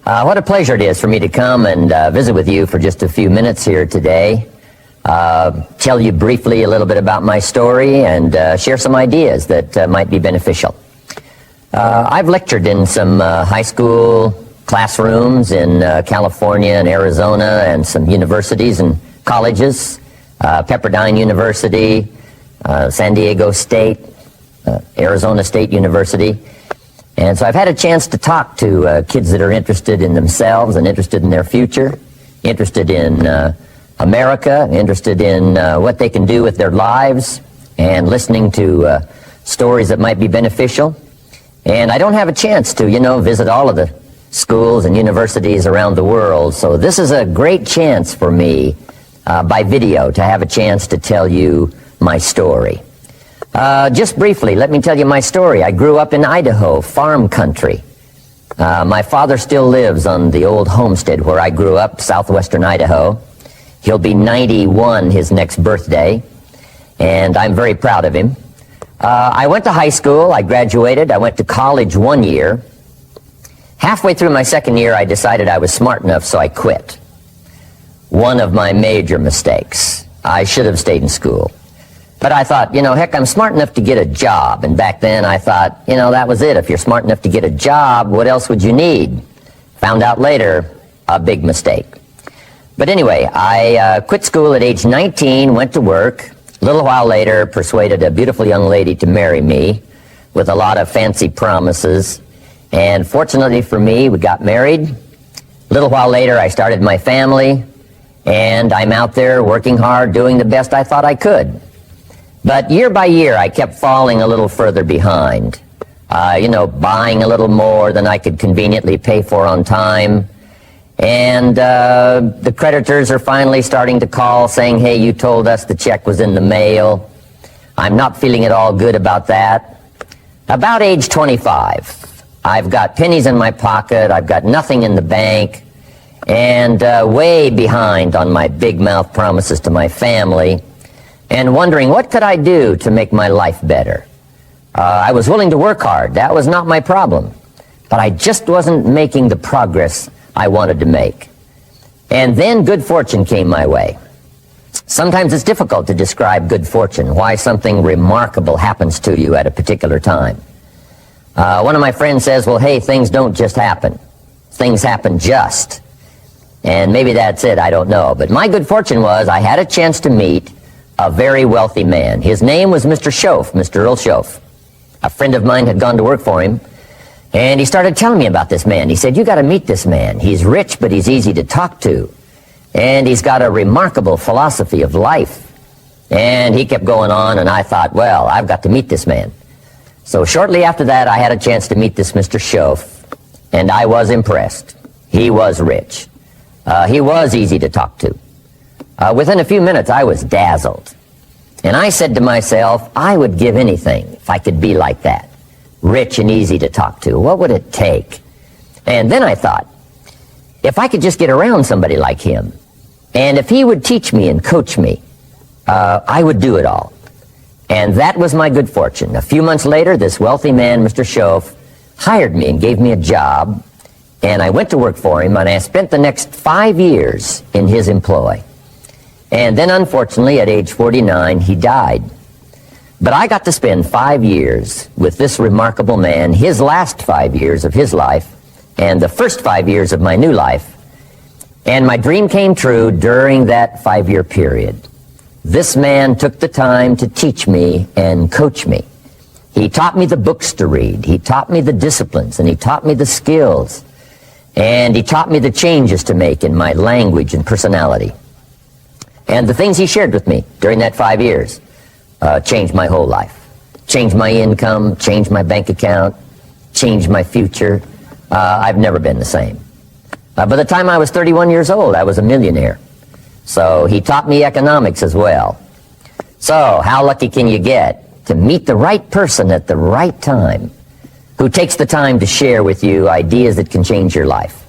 What a pleasure it is for me to come and visit with you for just a few minutes here today. Tell you briefly a little bit about my story and share some ideas that might be beneficial. I've lectured in some high school classrooms in California and Arizona and some universities and colleges, Pepperdine University, San Diego State, Arizona State University. And so I've had a chance to talk to kids that are interested in themselves and interested in their future, interested in America, interested in what they can do with their lives, and listening to stories that might be beneficial. And I don't have a chance to, visit all of the schools and universities around the world, so this is a great chance for me by video to have a chance to tell you my story. Just briefly, let me tell you my story. I grew up in Idaho, farm country. My father still lives on the old homestead where I grew up, southwestern Idaho. He'll be 91 his next birthday, and I'm very proud of him. I went to high school, I graduated, I went to college 1 year. Halfway through my second year, I decided I was smart enough, so I quit. One of my major mistakes. I should have stayed in school. But I thought, heck, I'm smart enough to get a job. And back then I thought, that was it. If you're smart enough to get a job, what else would you need? Found out later, a big mistake. But anyway, I quit school at age 19, went to work. A little while later, persuaded a beautiful young lady to marry me with a lot of fancy promises. And fortunately for me, we got married. A little while later, I started my family. And I'm out there working hard, doing the best I thought I could. But year by year, I kept falling a little further behind. Buying a little more than I could conveniently pay for on time. And the creditors are finally starting to call saying, hey, you told us the check was in the mail. I'm not feeling at all good about that. About age 25, I've got pennies in my pocket, I've got nothing in the bank, and way behind on my big mouth promises to my family, and wondering what could I do to make my life better. I was willing to work hard, that was not my problem, but I just wasn't making the progress I wanted to make. And then good fortune came my way. Sometimes it's difficult to describe good fortune, why something remarkable happens to you at a particular time. One of my friends says, well, hey, things don't just happen. Things happen just. And maybe that's it, I don't know. But my good fortune was I had a chance to meet a very wealthy man. His name was Mr. Schoaf, Mr. Earl Schoaf. A friend of mine had gone to work for him, and he started telling me about this man. He said, you got to meet this man. He's rich, but he's easy to talk to. And he's got a remarkable philosophy of life. And he kept going on, and I thought, well, I've got to meet this man. So shortly after that, I had a chance to meet this Mr. Schoaf, and I was impressed. He was rich. He was easy to talk to. Within a few minutes, I was dazzled. And I said to myself, I would give anything if I could be like that. Rich and easy to talk to. What would it take? And then I thought, if I could just get around somebody like him, and if he would teach me and coach me, I would do it all. And that was my good fortune. A few months later, this wealthy man, Mr. Schoaf, hired me and gave me a job, and I went to work for him, and I spent the next 5 years in his employ. And then, unfortunately, at age 49, he died. But I got to spend 5 years with this remarkable man, his last 5 years of his life, and the first 5 years of my new life. And my dream came true during that 5-year period. This man took the time to teach me and coach me. He taught me the books to read, he taught me the disciplines, and he taught me the skills. And he taught me the changes to make in my language and personality. And the things he shared with me during that 5 years changed my whole life. Changed my income, changed my bank account, changed my future. I've never been the same. By the time I was 31 years old, I was a millionaire. So he taught me economics as well. So how lucky can you get to meet the right person at the right time who takes the time to share with you ideas that can change your life?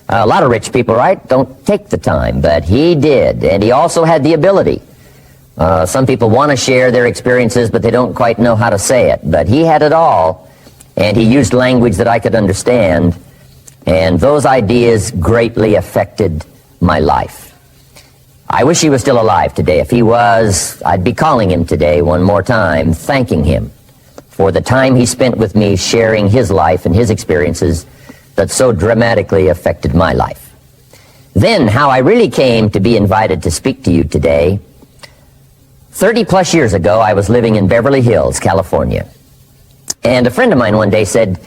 A lot of rich people, right, don't take the time, but he did, and he also had the ability. Some people want to share their experiences, but they don't quite know how to say it. But he had it all, and he used language that I could understand. And those ideas greatly affected my life. I wish he was still alive today. If he was, I'd be calling him today one more time, thanking him for the time he spent with me sharing his life and his experiences that so dramatically affected my life. Then, how I really came to be invited to speak to you today. 30 plus years ago, I was living in Beverly Hills, California. And a friend of mine one day said,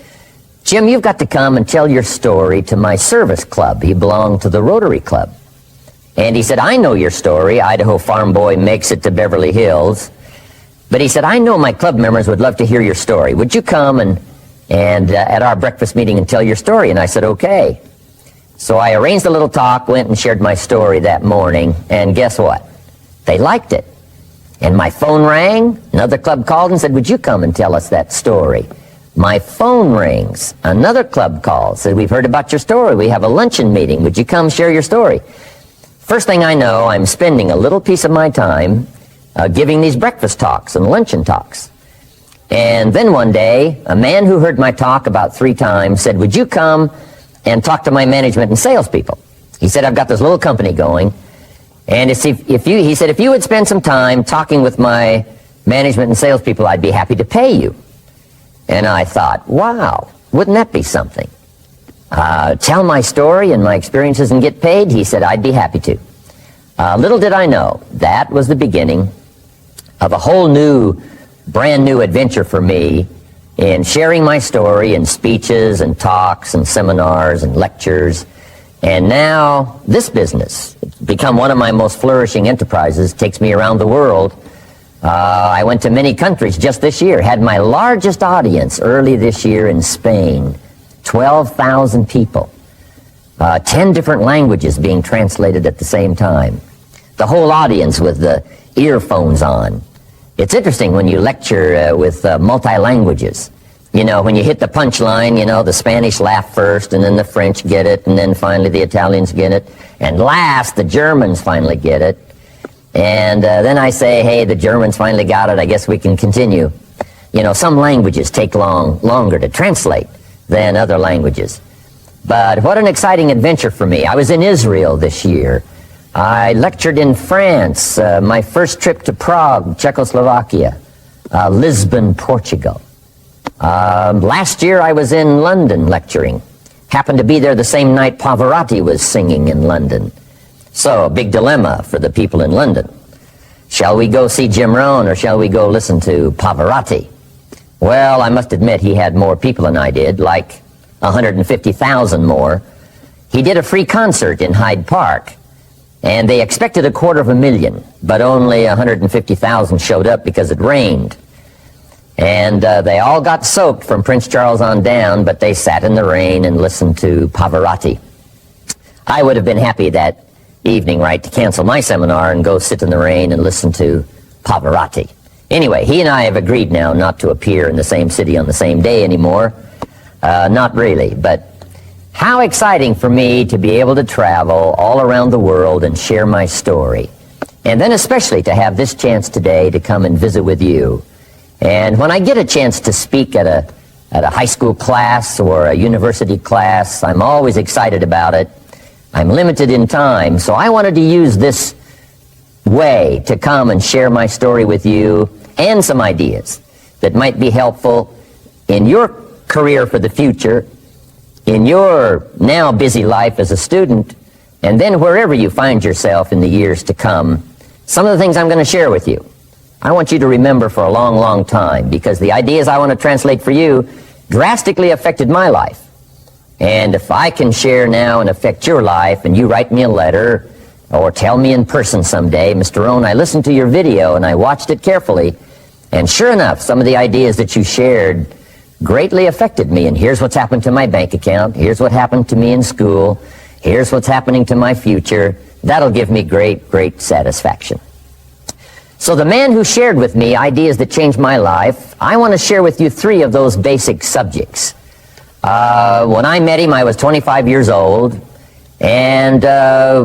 "Jim, you've got to come and tell your story to my service club." He belonged to the Rotary Club. And he said, "I know your story. Idaho farm boy makes it to Beverly Hills." But he said, "I know my club members would love to hear your story. Would you come and at our breakfast meeting and tell your story?" And I said, "Okay." So I arranged a little talk, went and shared my story that morning, and guess what? They liked it. And my phone rang. Another club called and said, "Would you come and tell us that story?" My phone rings. Another club calls, said, "We've heard about your story. We have a luncheon meeting. Would you come share your story?" First thing I know, I'm spending a little piece of my time giving these breakfast talks and luncheon talks. And then one day, a man who heard my talk about 3 times said, "Would you come and talk to my management and salespeople?" He said, "I've got this little company going, and he said, if you would spend some time talking with my management and salespeople, I'd be happy to pay you." And I thought, wow, wouldn't that be something? Tell my story and my experiences and get paid? He said, "I'd be happy to." Little did I know, that was the beginning of a whole new, brand new adventure for me in sharing my story in speeches and talks and seminars and lectures. And now this business, it's become one of my most flourishing enterprises, takes me around the world. I went to many countries just this year, had my largest audience early this year in Spain, 12,000 people, 10 different languages being translated at the same time. The whole audience with the earphones on. It's interesting when you lecture with multi-languages. You know, when you hit the punchline, you know, the Spanish laugh first, and then the French get it, and then finally the Italians get it, and last the Germans finally get it. And then I say, "Hey, the Germans finally got it, I guess we can continue." You know, some languages take longer to translate than other languages. But what an exciting adventure for me. I was in Israel this year. I lectured in France, my first trip to Prague, Czechoslovakia, Lisbon, Portugal. Last year I was in London lecturing. Happened to be there the same night Pavarotti was singing in London. So, a big dilemma for the people in London. Shall we go see Jim Rohn or shall we go listen to Pavarotti? Well, I must admit he had more people than I did, like 150,000 more. He did a free concert in Hyde Park, and they expected 250,000, but only 150,000 showed up because it rained. And they all got soaked from Prince Charles on down, but they sat in the rain and listened to Pavarotti. I would have been happy that evening, right, to cancel my seminar and go sit in the rain and listen to Pavarotti. Anyway, he and I have agreed now not to appear in the same city on the same day anymore. Not really, but how exciting for me to be able to travel all around the world and share my story. And then especially to have this chance today to come and visit with you. And when I get a chance to speak at a high school class or a university class, I'm always excited about it. I'm limited in time, so I wanted to use this way to come and share my story with you and some ideas that might be helpful in your career for the future, in your now busy life as a student, and then wherever you find yourself in the years to come. Some of the things I'm going to share with you, I want you to remember for a long, long time, because the ideas I want to translate for you drastically affected my life. And if I can share now and affect your life, and you write me a letter or tell me in person someday, "Mr. Rohn, I listened to your video and I watched it carefully, and sure enough, some of the ideas that you shared greatly affected me, and here's what's happened to my bank account, here's what happened to me in school, here's what's happening to my future," that'll give me great, great satisfaction. So the man who shared with me ideas that changed my life, I want to share with you 3 of those basic subjects. When I met him, I was 25 years old, and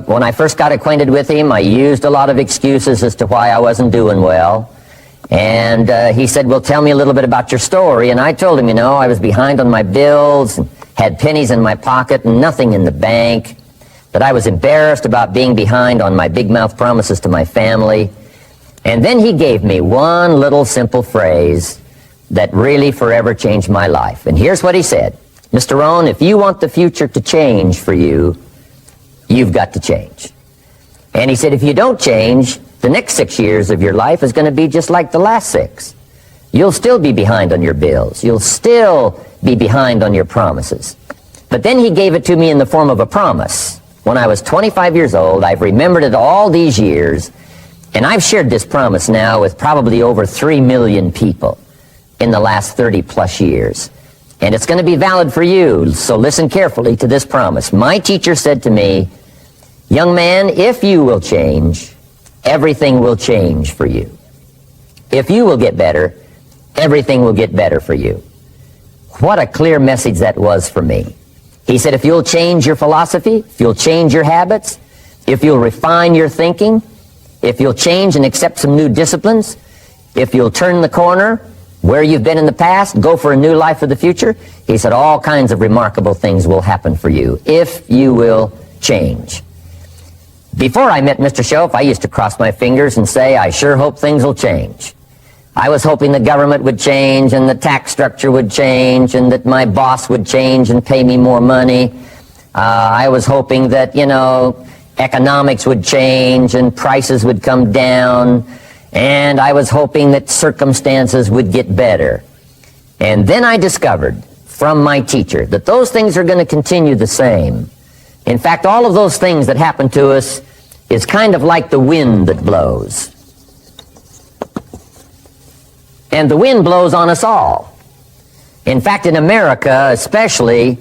when I first got acquainted with him, I used a lot of excuses as to why I wasn't doing well. And he said, "Well, tell me a little bit about your story." And I told him, you know, I was behind on my bills, and had pennies in my pocket, nothing in the bank, that I was embarrassed about being behind on my big mouth promises to my family. And then he gave me one little simple phrase that really forever changed my life. And here's what he said: Mr. Rohn, if you want the future to change for you, you've got to change. And he said, if you don't change, the next 6 years of your life is going to be just like the last 6. You'll still be behind on your bills. You'll still be behind on your promises. But then he gave it to me in the form of a promise. When I was 25 years old, I've remembered it all these years, and I've shared this promise now with probably over 3 million people in the last 30 plus years. And it's going to be valid for you, so listen carefully to this promise. My teacher said to me, young man, if you will change, everything will change for you. If you will get better, everything will get better for you. What a clear message that was for me. He said, if you'll change your philosophy, if you'll change your habits, if you'll refine your thinking, if you'll change and accept some new disciplines, if you'll turn the corner where you've been in the past, go for a new life for the future, he said all kinds of remarkable things will happen for you if you will change. Before I met Mr. Shoaff, I used to cross my fingers and say, I sure hope things will change. I was hoping the government would change and the tax structure would change and that my boss would change and pay me more money. I was hoping that, economics would change and prices would come down. And I was hoping that circumstances would get better. And then I discovered from my teacher that those things are going to continue the same. In fact, all of those things that happen to us is kind of like the wind that blows. And the wind blows on us all. In fact, in America especially,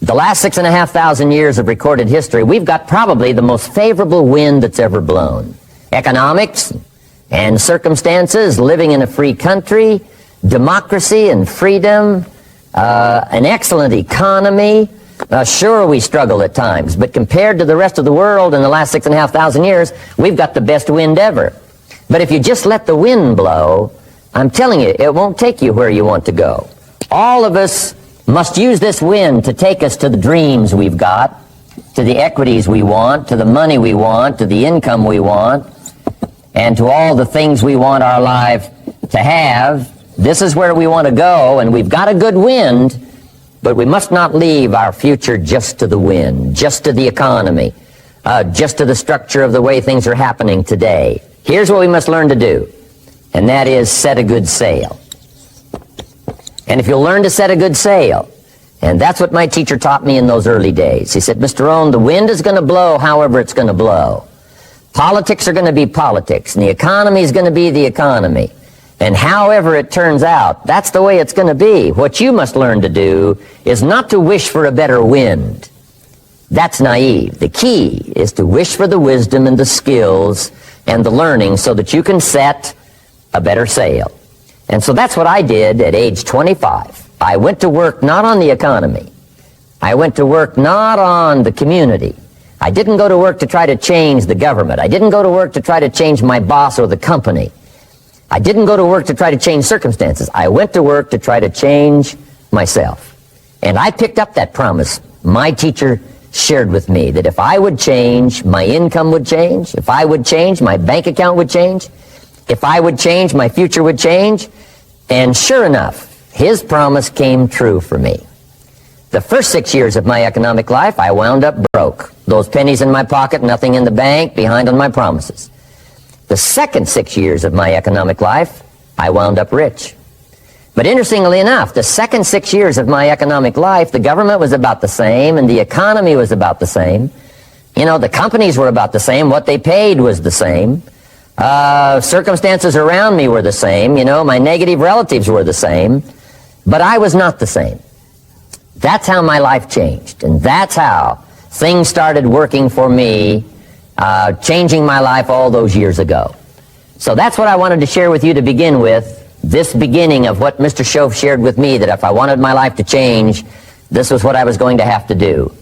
the last 6,500 years of recorded history, we've got probably the most favorable wind that's ever blown. Economics and circumstances, living in a free country, democracy and freedom, an excellent economy. Sure, we struggle at times, but compared to the rest of the world in the last 6,500 years, we've got the best wind ever. But if you just let the wind blow, I'm telling you, it won't take you where you want to go. All of us must use this wind to take us to the dreams we've got, to the equities we want, to the money we want, to the income we want, and to all the things we want our life to have. This is where we want to go, and we've got a good wind, but we must not leave our future just to the wind, just to the economy, just to the structure of the way things are happening today. Here's what we must learn to do, and that is set a good sail. And if you'll learn to set a good sail, and that's what my teacher taught me in those early days. He said, Mr. Rohn, the wind is going to blow however it's going to blow. Politics are going to be politics, and the economy is going to be the economy. And however it turns out, that's the way it's going to be. What you must learn to do is not to wish for a better wind. That's naive. The key is to wish for the wisdom and the skills and the learning so that you can set a better sail. And so that's what I did at age 25. I went to work not on the economy. I went to work not on the community. I didn't go to work to try to change the government. I didn't go to work to try to change my boss or the company. I didn't go to work to try to change circumstances. I went to work to try to change myself. And I picked up that promise my teacher shared with me, that if I would change, my income would change. If I would change, my bank account would change. If I would change, my future would change. And sure enough, his promise came true for me. The first 6 years of my economic life, I wound up broke. Those pennies in my pocket, nothing in the bank, behind on my promises. The second 6 years of my economic life, I wound up rich. But interestingly enough, the second 6 years of my economic life, the government was about the same and the economy was about the same. The companies were about the same. What they paid was the same. Circumstances around me were the same. My negative relatives were the same. But I was not the same. That's how my life changed. And that's how things started working for me, changing my life all those years ago. So that's what I wanted to share with you to begin with. This beginning of what Mr. Shoaff shared with me, that if I wanted my life to change, this was what I was going to have to do.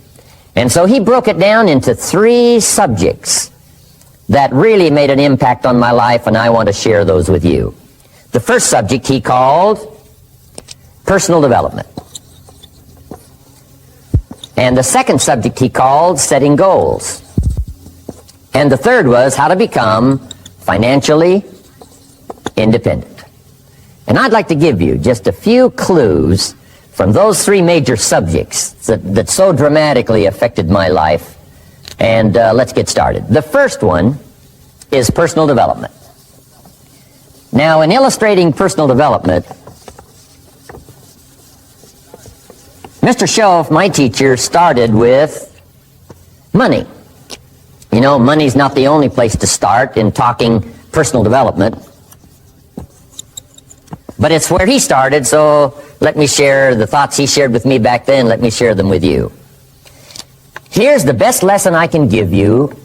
And so he broke it down into 3 subjects that really made an impact on my life, and I want to share those with you. The first subject he called personal development. And the second subject he called setting goals. And the third was how to become financially independent. And I'd like to give you just a few clues from those three major subjects that so dramatically affected my life. And let's get started. The first one is personal development. Now, in illustrating personal development, Mr. Schoaf, my teacher, started with money. You know, money's not the only place to start in talking personal development, but it's where he started, so let me share the thoughts he shared with me back then. Let me share them with you. Here's the best lesson I can give you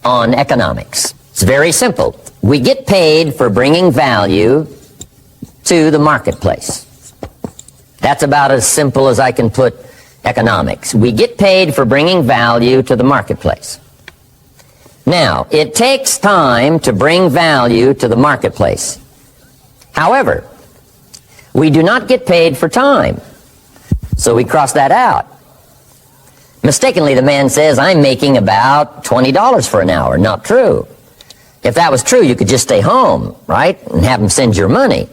on economics. It's very simple. We get paid for bringing value to the marketplace. That's about as simple as I can put economics. We get paid for bringing value to the marketplace. Now, it takes time to bring value to the marketplace. However, we do not get paid for time, so we cross that out. Mistakenly, the man says, I'm making about $20 for an hour. Not true. If that was true, you could just stay home, right, and have him send your money.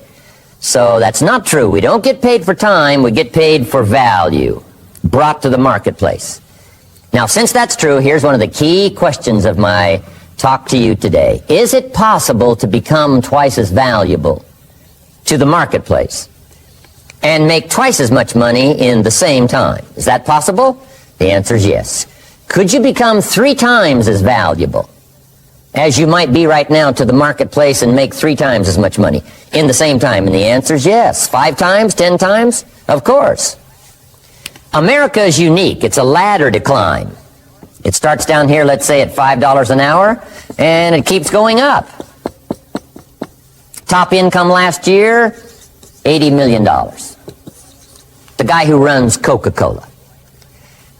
So that's not true. We don't get paid for time. We get paid for value brought to the marketplace. Now, since that's true, here's one of the key questions of my talk to you today. Is it possible to become twice as valuable to the marketplace and make twice as much money in the same time? Is that possible? The answer is yes. Could you become 3 times as valuable as you might be right now to the marketplace and make 3 times as much money in the same time? And the answer is yes. 5 times, 10 times? Of course. America is unique. It's a ladder to climb. It starts down here, let's say, at $5 an hour, and it keeps going up. Top income last year, $80 million. The guy who runs Coca-Cola.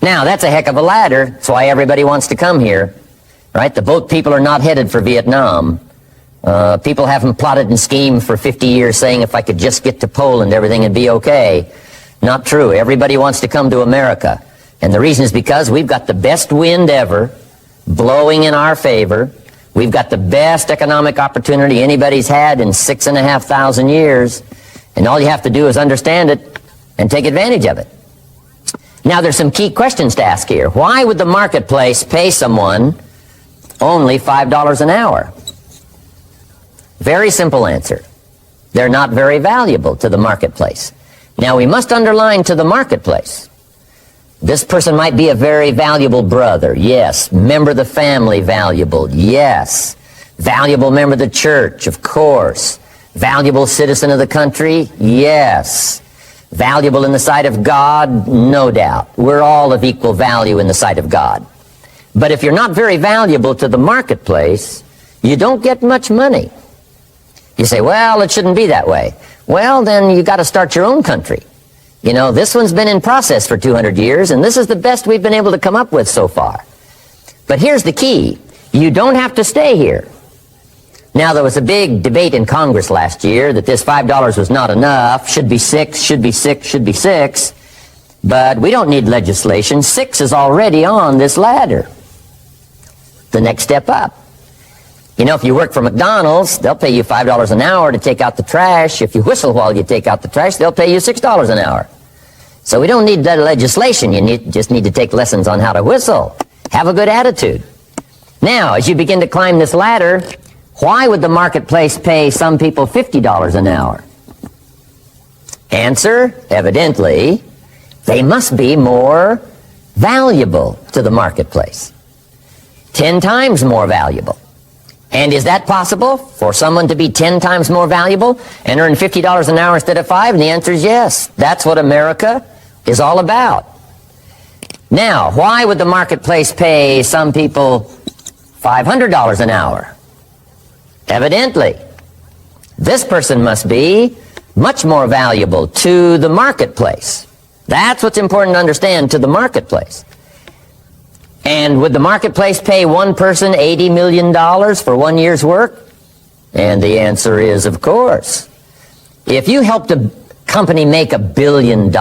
Now, that's a heck of a ladder. That's why everybody wants to come here. Right? The boat people are not headed for Vietnam. People haven't plotted and schemed for 50 years saying if I could just get to Poland, everything would be okay. Not true. Everybody wants to come to America. And the reason is because we've got the best wind ever blowing in our favor. We've got the best economic opportunity anybody's had in 6,500 years. And all you have to do is understand it and take advantage of it. Now, there's some key questions to ask here. Why would the marketplace pay someone only $5 an hour? Very simple answer. They're not very valuable to the marketplace. Now, we must underline to the marketplace. This person might be a very valuable brother. Yes. Member of the family, valuable. Yes. Valuable member of the church, of course. Valuable citizen of the country? Yes. Valuable in the sight of God? No doubt. We're all of equal value in the sight of God. But if you're not very valuable to the marketplace, you don't get much money. You say, well, it shouldn't be that way. Well, then you got to start your own country. You know, this one's been in process for 200 years, and this is the best we've been able to come up with so far. But here's the key. You don't have to stay here. Now, there was a big debate in Congress last year that this $5 was not enough, should be 6, should be 6, should be 6. But we don't need legislation. 6 is already on this ladder. The next step up. You know, if you work for McDonald's, they'll pay you $5 an hour to take out the trash. If you whistle while you take out the trash, they'll pay you $6 an hour. So we don't need that legislation. You just need to take lessons on how to whistle. Have a good attitude. Now, as you begin to climb this ladder, why would the marketplace pay some people $50 an hour? Answer, evidently, they must be more valuable to the marketplace. 10 times more valuable. And is that possible for someone to be 10 times more valuable and earn $50 an hour instead of 5? And the answer is yes. That's what America is all about. Now, why would the marketplace pay some people $500 an hour? Evidently, this person must be much more valuable to the marketplace. That's what's important to understand, to the marketplace. And would the marketplace pay one person $80 million for 1 year's work? And the answer is, of course. If you helped a company make $1 billion,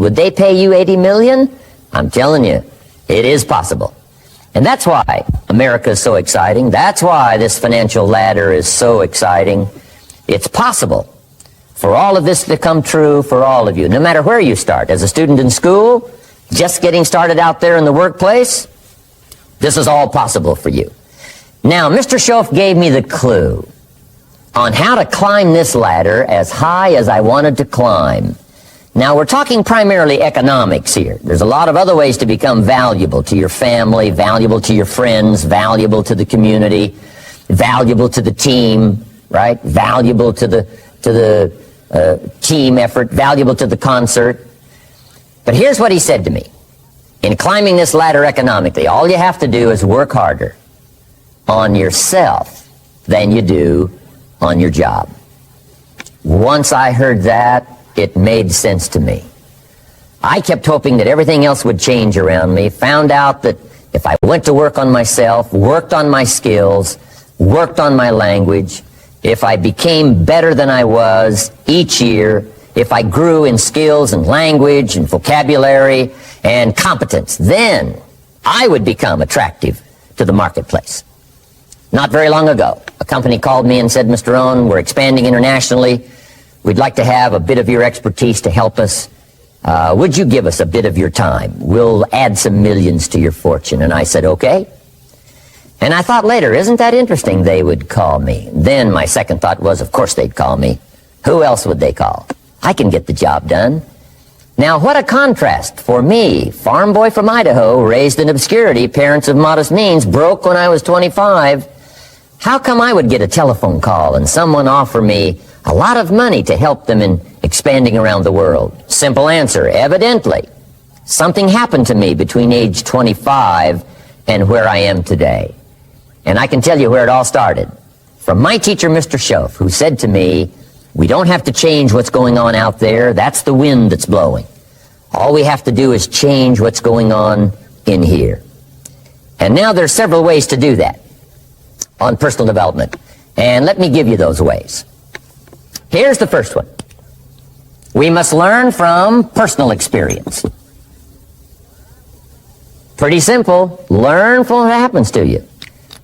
would they pay you $80 million? I'm telling you, it is possible. And that's why America is so exciting. That's why this financial ladder is so exciting. It's possible for all of this to come true for all of you, no matter where you start. As a student in school, just getting started out there in the workplace, this is all possible for you. Now, Mr. Shoaff gave me the clue on how to climb this ladder as high as I wanted to climb. Now, we're talking primarily economics here. There's a lot of other ways to become valuable to your family, valuable to your friends, valuable to the community, valuable to the team, right? Valuable to the team effort, valuable to the concert. But here's what he said to me. In climbing this ladder economically, all you have to do is work harder on yourself than you do on your job. Once I heard that, it made sense to me. I kept hoping that everything else would change around me, found out that if I went to work on myself, worked on my skills, worked on my language, if I became better than I was each year, if I grew in skills and language and vocabulary and competence, then I would become attractive to the marketplace. Not very long ago, a company called me and said, Mr. Rohn, we're expanding internationally. We'd like to have a bit of your expertise to help us. Would you give us a bit of your time? We'll add some millions to your fortune. And I said, okay. And I thought later, isn't that interesting they would call me? Then my second thought was, of course they'd call me. Who else would they call? I can get the job done. Now, what a contrast for me, farm boy from Idaho, raised in obscurity, parents of modest means, broke when I was 25. How come I would get a telephone call and someone offer me a lot of money to help them in expanding around the world? Simple answer, evidently. Something happened to me between age 25 and where I am today. And I can tell you where it all started. From my teacher, Mr. Shoaff, who said to me, we don't have to change what's going on out there. That's the wind that's blowing. All we have to do is change what's going on in here. And now there's several ways to do that on personal development. And let me give you those ways. Here's the first one. We must learn from personal experience. Pretty simple. Learn from what happens to you.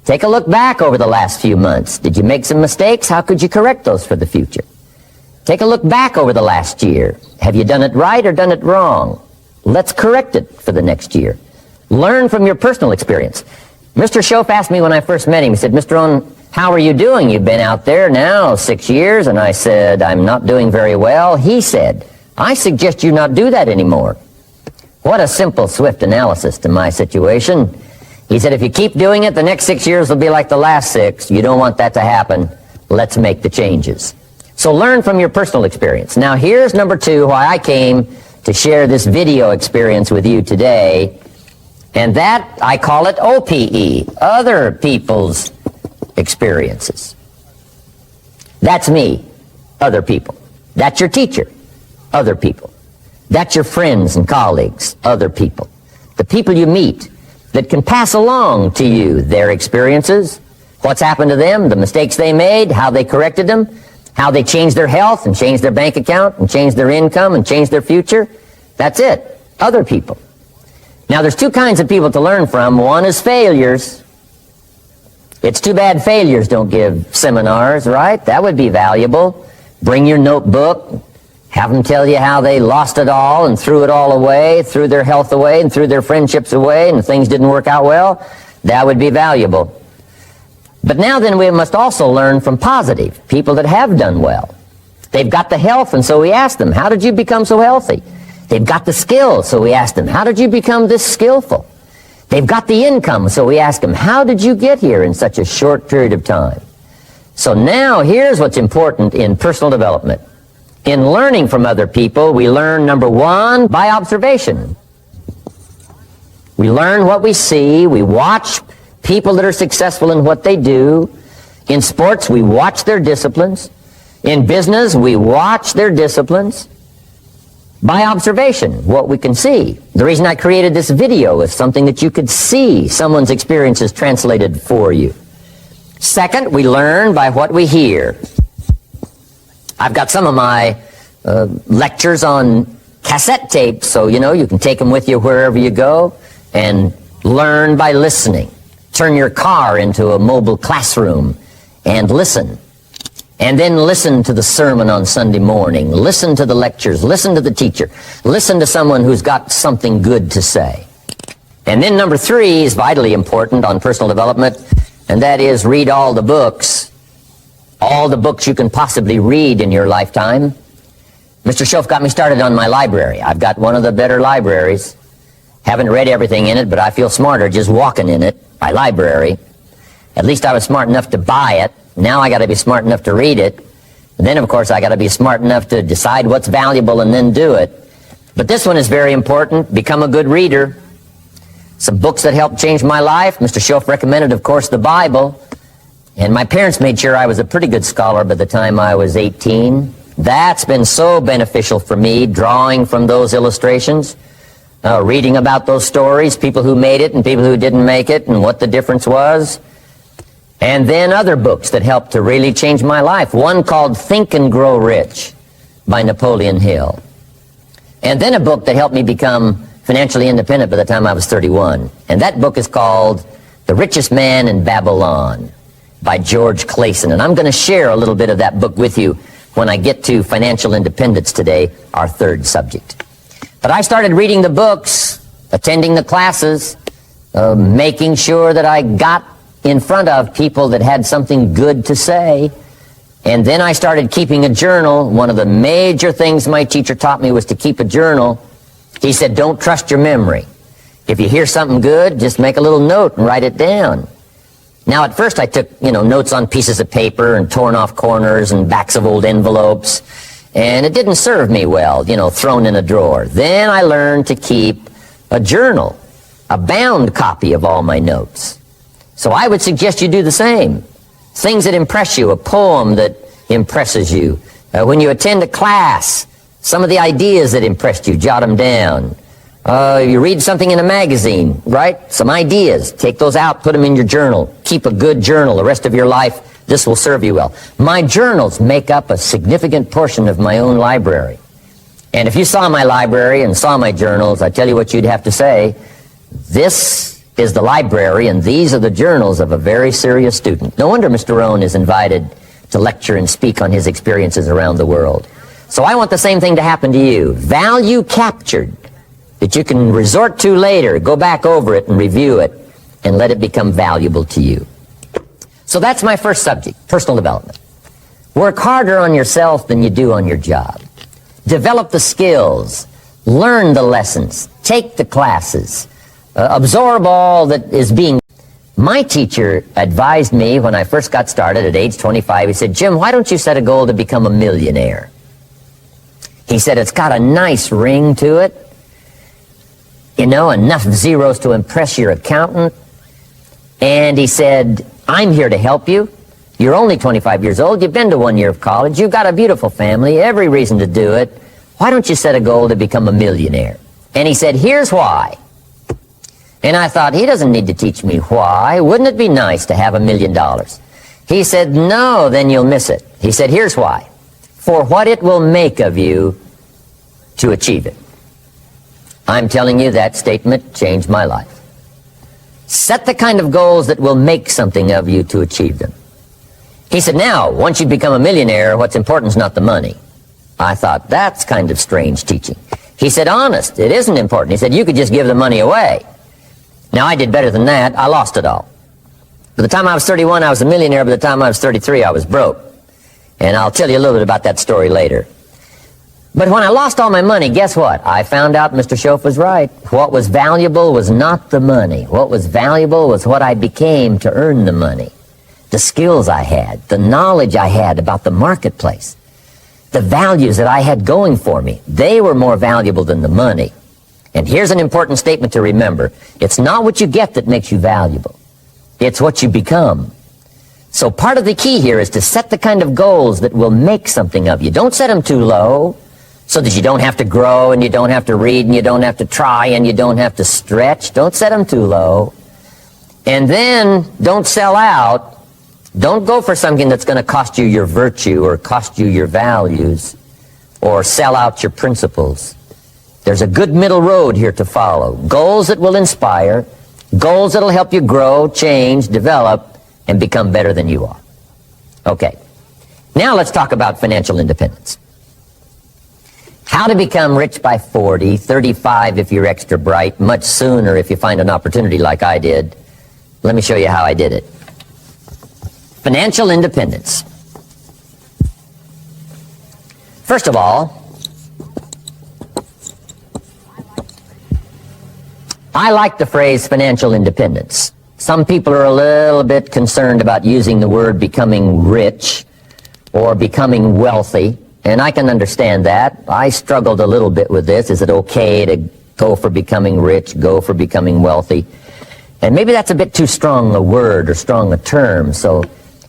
Take a look back over the last few months. Did you make some mistakes? How could you correct those for the future? Take a look back over the last year. Have you done it right or done it wrong? Let's correct it for the next year. Learn from your personal experience. Mr. Shoaff asked me when I first met him, he said, Mr. Rohn, how are you doing? You've been out there now 6 years. And I said, I'm not doing very well. He said, I suggest you not do that anymore. What a simple, swift analysis to my situation. He said, if you keep doing it, the next 6 years will be like the last 6. You don't want that to happen. Let's make the changes. So learn from your personal experience. Now here's number 2, why I came to share this video experience with you today. And that, I call it OPE, other people's experiences. That's me, other people. That's your teacher, other people. That's your friends and colleagues, other people. The people you meet that can pass along to you their experiences, what's happened to them, the mistakes they made, how they corrected them, how they changed their health and changed their bank account and changed their income and changed their future. That's it, other people. Now, there's 2 kinds of people to learn from. One is failures. It's too bad failures don't give seminars, right? That would be valuable. Bring your notebook. Have them tell you how they lost it all and threw it all away, threw their health away and threw their friendships away and things didn't work out well. That would be valuable. But now then we must also learn from positive, people that have done well. They've got the health, and so we ask them, how did you become so healthy? They've got the skills, so we ask them, how did you become this skillful? They've got the income, so we ask them, how did you get here in such a short period of time? So now here's what's important in personal development. In learning from other people, we learn, number 1, by observation. We learn what we see. We watch people that are successful in what they do. In sports, we watch their disciplines. In business, we watch their disciplines. By observation, what we can see. The reason I created this video is something that you could see someone's experiences translated for you. Second, we learn by what we hear. I've got some of my lectures on cassette tapes, so you can take them with you wherever you go and learn by listening. Turn your car into a mobile classroom and listen. And then listen to the sermon on Sunday morning. Listen to the lectures. Listen to the teacher. Listen to someone who's got something good to say. And then number 3 is vitally important on personal development, and that is read all the books. All the books you can possibly read in your lifetime. Mr. Schoaf got me started on my library. I've got one of the better libraries. Haven't read everything in it, but I feel smarter just walking in it. My library. At least I was smart enough to buy it. Now I got to be smart enough to read it. And then, of course, I got to be smart enough to decide what's valuable and then do it. But this one is very important. Become a good reader. Some books that helped change my life. Mr. Schoaf recommended, of course, the Bible. And my parents made sure I was a pretty good scholar by the time I was 18. That's been so beneficial for me, drawing from those illustrations, reading about those stories, people who made it and people who didn't make it, and what the difference was. And then other books that helped to really change my life. One called Think and Grow Rich by Napoleon Hill. And then a book that helped me become financially independent by the time I was 31. And that book is called The Richest Man in Babylon by George Clason. And I'm going to share a little bit of that book with you when I get to financial independence today, our 3rd subject. But I started reading the books, attending the classes, making sure that I got in front of people that had something good to say. And then I started keeping a journal. One of the major things my teacher taught me was to keep a journal. He said, don't trust your memory. If you hear something good, just make a little note and write it down. Now, at first I took, notes on pieces of paper and torn off corners and backs of old envelopes. And it didn't serve me well, thrown in a drawer. Then I learned to keep a journal, a bound copy of all my notes. So I would suggest you do the same. Things that impress you, a poem that impresses you. When you attend a class, some of the ideas that impressed you, jot them down. You read something in a magazine, right? Some ideas. Take those out, put them in your journal. Keep a good journal the rest of your life. This will serve you well. My journals make up a significant portion of my own library. And if you saw my library and saw my journals, I tell you what you'd have to say. This is the library, and these are the journals of a very serious student. No wonder Mr. Rohn is invited to lecture and speak on his experiences around the world. So I want the same thing to happen to you. Value captured that you can resort to later, go back over it and review it, and let it become valuable to you. So that's my first subject, personal development. Work harder on yourself than you do on your job. Develop the skills, learn the lessons, take the classes, absorb all that is being. My teacher advised me when I first got started at age 25, he said, Jim, why don't you set a goal to become a millionaire? He said, it's got a nice ring to it. Enough zeros to impress your accountant. And he said, I'm here to help you. You're only 25 years old. You've been to 1 year of college. You've got a beautiful family, every reason to do it. Why don't you set a goal to become a millionaire? And he said, here's why. And I thought, he doesn't need to teach me why. Wouldn't it be nice to have $1 million? He said, no, then you'll miss it. He said, here's why. For what it will make of you to achieve it. I'm telling you, that statement changed my life. Set the kind of goals that will make something of you to achieve them. He said, now, once you become a millionaire, what's important is not the money. I thought, that's kind of strange teaching. He said, honest, it isn't important. He said, you could just give the money away. Now, I did better than that. I lost it all. By the time I was 31, I was a millionaire. By the time I was 33, I was broke. And I'll tell you a little bit about that story later. But when I lost all my money, guess what? I found out Mr. Schoaf was right. What was valuable was not the money. What was valuable was what I became to earn the money. The skills I had, the knowledge I had about the marketplace, the values that I had going for me. They were more valuable than the money. And here's an important statement to remember. It's not what you get that makes you valuable. It's what you become. So part of the key here is to set the kind of goals that will make something of you. Don't set them too low, so that you don't have to grow and you don't have to read and you don't have to try and you don't have to stretch. Don't set them too low. And then don't sell out. Don't go for something that's going to cost you your virtue or cost you your values or sell out your principles. There's a good middle road here to follow. Goals that will inspire, goals that will help you grow, change, develop, and become better than you are. Okay, now let's talk about financial independence. How to become rich by 40, 35 if you're extra bright, much sooner if you find an opportunity like I did. Let me show you how I did it. Financial independence. First of all, I like the phrase financial independence. Some people are a little bit concerned about using the word becoming rich or becoming wealthy, and I can understand that. I struggled a little bit with this. Is it okay to go for becoming rich, go for becoming wealthy? And maybe that's a bit too strong a word or strong a term. So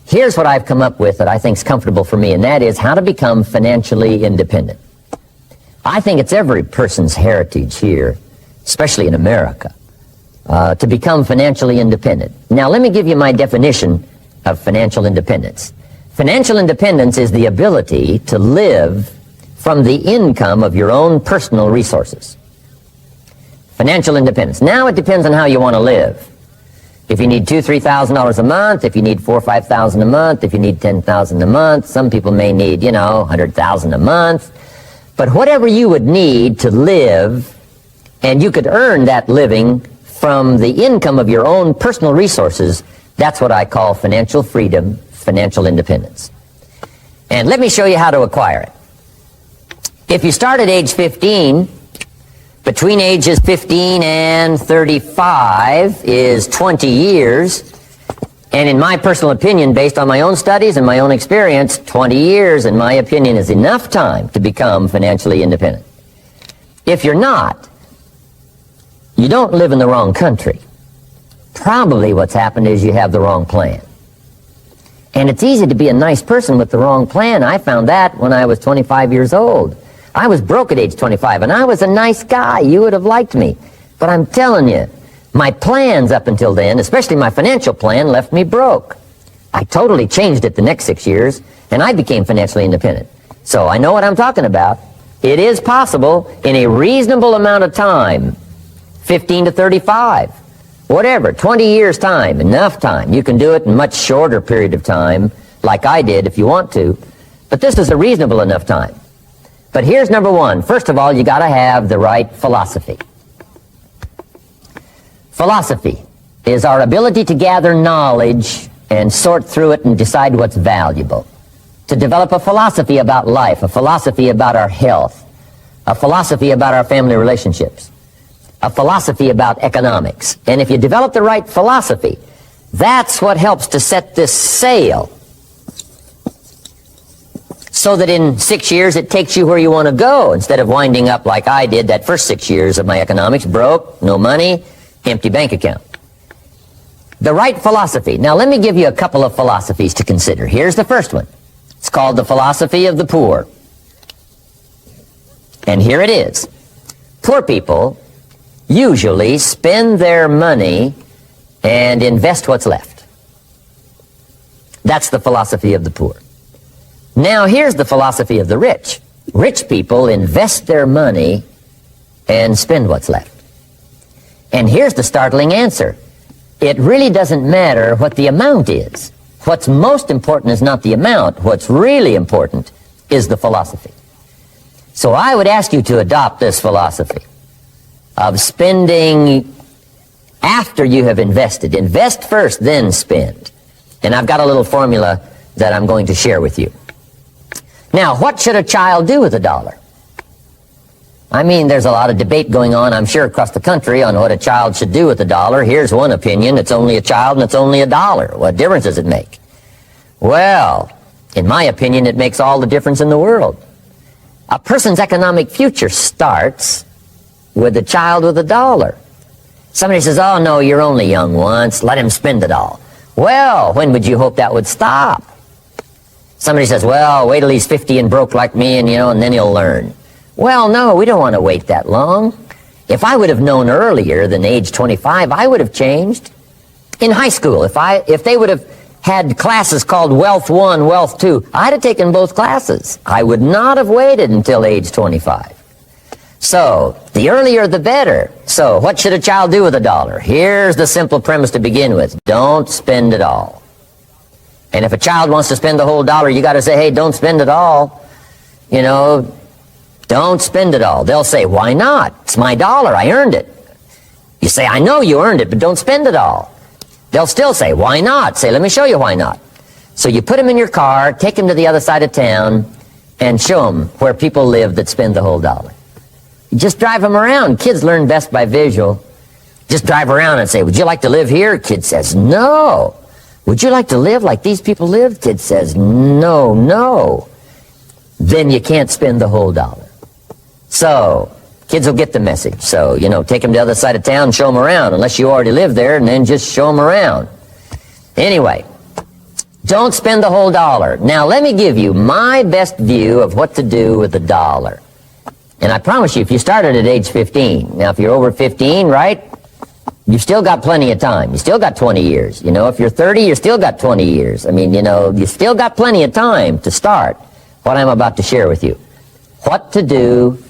here's what I've come up with that I think is comfortable for me, and that is how to become financially independent. I think it's every person's heritage here, especially in America, to become financially independent. Now, let me give you my definition of financial independence. Financial independence is the ability to live from the income of your own personal resources. Financial independence. Now it depends on how you want to live. If you need $2,000, $3,000 a month, if you need $4,000 or $5,000 a month, if you need $10,000 a month, some people may need, $100,000 a month. But whatever you would need to live, and you could earn that living from the income of your own personal resources, that's what I call financial freedom, financial independence. And let me show you how to acquire it. If you start at age 15, between ages 15 and 35 is 20 years. And in my personal opinion, based on my own studies and my own experience, 20 years, in my opinion, is enough time to become financially independent. If you're not, you don't live in the wrong country. Probably what's happened is you have the wrong plan. And it's easy to be a nice person with the wrong plan. I found that when I was 25 years old. I was broke at age 25, and I was a nice guy. You would have liked me. But I'm telling you, my plans up until then, especially my financial plan, left me broke. I totally changed it the next 6 years, and I became financially independent. So I know what I'm talking about. It is possible in a reasonable amount of time, 15 to 35, whatever, 20 years time, enough time. You can do it in a much shorter period of time, like I did if you want to, but this is a reasonable enough time. But here's number one. First of all, you got to have the right philosophy. Philosophy is our ability to gather knowledge and sort through it and decide what's valuable. To develop a philosophy about life, a philosophy about our health, a philosophy about our family relationships, a philosophy about economics. And if you develop the right philosophy, that's what helps to set this sail, so that in 6 years it takes you where you want to go, instead of winding up like I did that first 6 years of my economics, broke, no money, empty bank account. The right philosophy. Now let me give you a couple of philosophies to consider. Here's the first one. It's called the philosophy of the poor. And here it is. Poor people usually spend their money and invest what's left. That's the philosophy of the poor. Now here's the philosophy of the rich. Rich people invest their money and spend what's left. And here's the startling answer. It really doesn't matter what the amount is. What's most important is not the amount. What's really important is the philosophy. So I would ask you to adopt this philosophy of spending after you have invested. Invest first, then spend. And I've got a little formula that I'm going to share with you. Now, what should a child do with $1? I mean, there's a lot of debate going on, I'm sure, across the country on what a child should do with $1. Here's one opinion. It's only a child and it's only $1. What difference does it make? Well, in my opinion, it makes all the difference in the world. A person's economic future starts with a child with $1. Somebody says, oh, no, you're only young once. Let him spend it all. Well, when would you hope that would stop? Somebody says, well, wait till he's 50 and broke like me, and then he'll learn. Well, no, we don't want to wait that long. If I would have known earlier than age 25, I would have changed. In high school, if they would have had classes called Wealth 1, Wealth 2, I'd have taken both classes. I would not have waited until age 25. So, the earlier the better. So, what should a child do with $1? Here's the simple premise to begin with. Don't spend it all. And if a child wants to spend the whole dollar, you got to say, hey, don't spend it all. You know, don't spend it all. They'll say, why not? It's my dollar. I earned it. You say, I know you earned it, but don't spend it all. They'll still say, why not? Say, let me show you why not. So you put them in your car, take them to the other side of town, and show them where people live that spend the whole dollar. You just drive them around. Kids learn best by visual. Just drive around and say, would you like to live here? Kid says, no. Would you like to live like these people live? Kid says, no, no. Then you can't spend the whole dollar. So, kids will get the message. So, you know, take them to the other side of town, show them around, unless you already live there, and then just show them around. Anyway, don't spend the whole dollar. Now, let me give you my best view of what to do with $1. And I promise you, if you started at age 15, now if you're over 15, right, you've still got plenty of time. You still got 20 years. You know, if you're 30, you still got 20 years. I mean, you know, you still got plenty of time to start what I'm about to share with you. What to do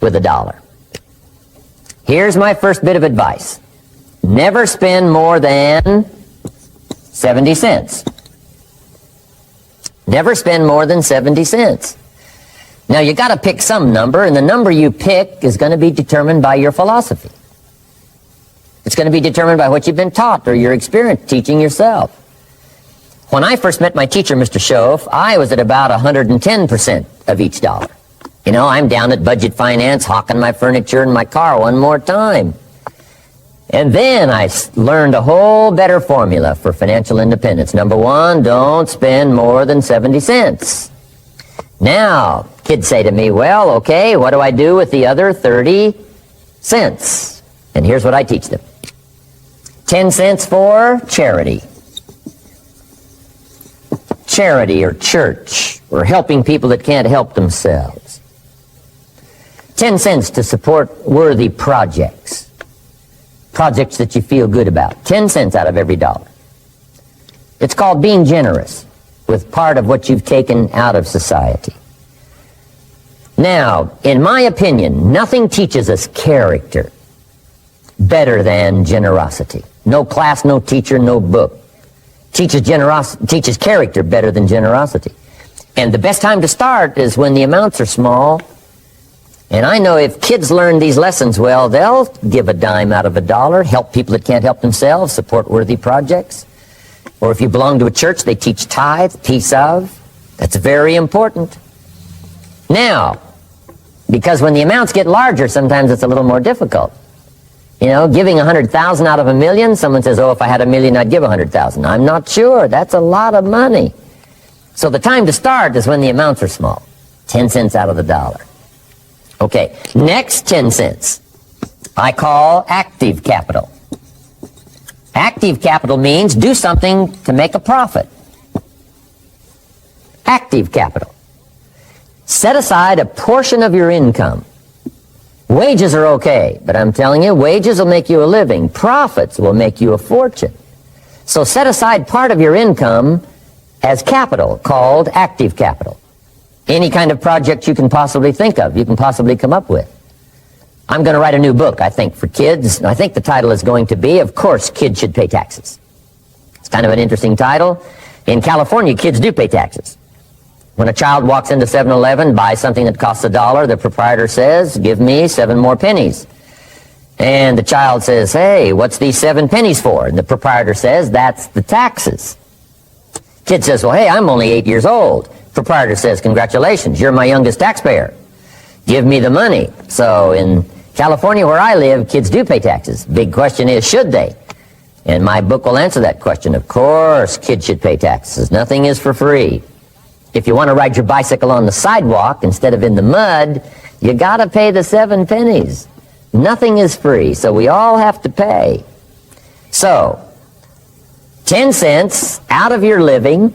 with $1. Here's my first bit of advice. Never spend more than 70 cents. Never spend more than 70 cents. Now, you got to pick some number, and the number you pick is going to be determined by your philosophy. It's going to be determined by what you've been taught or your experience teaching yourself. When I first met my teacher, Mr. Schoaf, I was at about 110% of each dollar. You know, I'm down at Budget Finance, hawking my furniture and my car one more time. And then I learned a whole better formula for financial independence. Number one, don't spend more than 70 cents. Now, kids say to me, well, okay, what do I do with the other 30 cents? And here's what I teach them. 10 cents for charity. Charity or church, or helping people that can't help themselves. 10 cents to support worthy projects. Projects that you feel good about. 10 cents out of every dollar. It's called being generous with part of what you've taken out of society. Now, in my opinion, nothing teaches us character better than generosity. No class, no teacher, no book teaches character better than generosity. And the best time to start is when the amounts are small. And I know if kids learn these lessons well, they'll give a dime out of $1, help people that can't help themselves, support worthy projects. Or if you belong to a church, they teach tithe, piece of. That's very important. Now, because when the amounts get larger, sometimes it's a little more difficult. You know, giving 100,000 out of $1 million, someone says, oh, if I had $1 million, I'd give 100,000. I'm not sure. That's a lot of money. So the time to start is when the amounts are small. 10 cents out of the dollar. Okay, next 10 cents I call active capital. Active capital means do something to make a profit. Active capital. Set aside a portion of your income. Wages are okay, but I'm telling you, wages will make you a living. Profits will make you a fortune. So set aside part of your income as capital, called active capital. Any kind of project you can possibly think of, you can possibly come up with. I'm going to write a new book, I think, for kids. I think the title is going to be, Of Course, Kids Should Pay Taxes. It's kind of an interesting title. In California, kids do pay taxes. When a child walks into 7-Eleven, buys something that costs $1, the proprietor says, give me 7 more pennies. And the child says, hey, what's these 7 pennies for? And the proprietor says, that's the taxes. Kid says, well, hey, I'm only 8 years old. Proprietor says, congratulations, you're my youngest taxpayer. Give me the money. So in California, where I live, kids do pay taxes. Big question is, should they? And my book will answer that question. Of course, kids should pay taxes. Nothing is for free. If you want to ride your bicycle on the sidewalk instead of in the mud, you got to pay the 7 pennies. Nothing is free, so we all have to pay. So, 10 cents out of your living,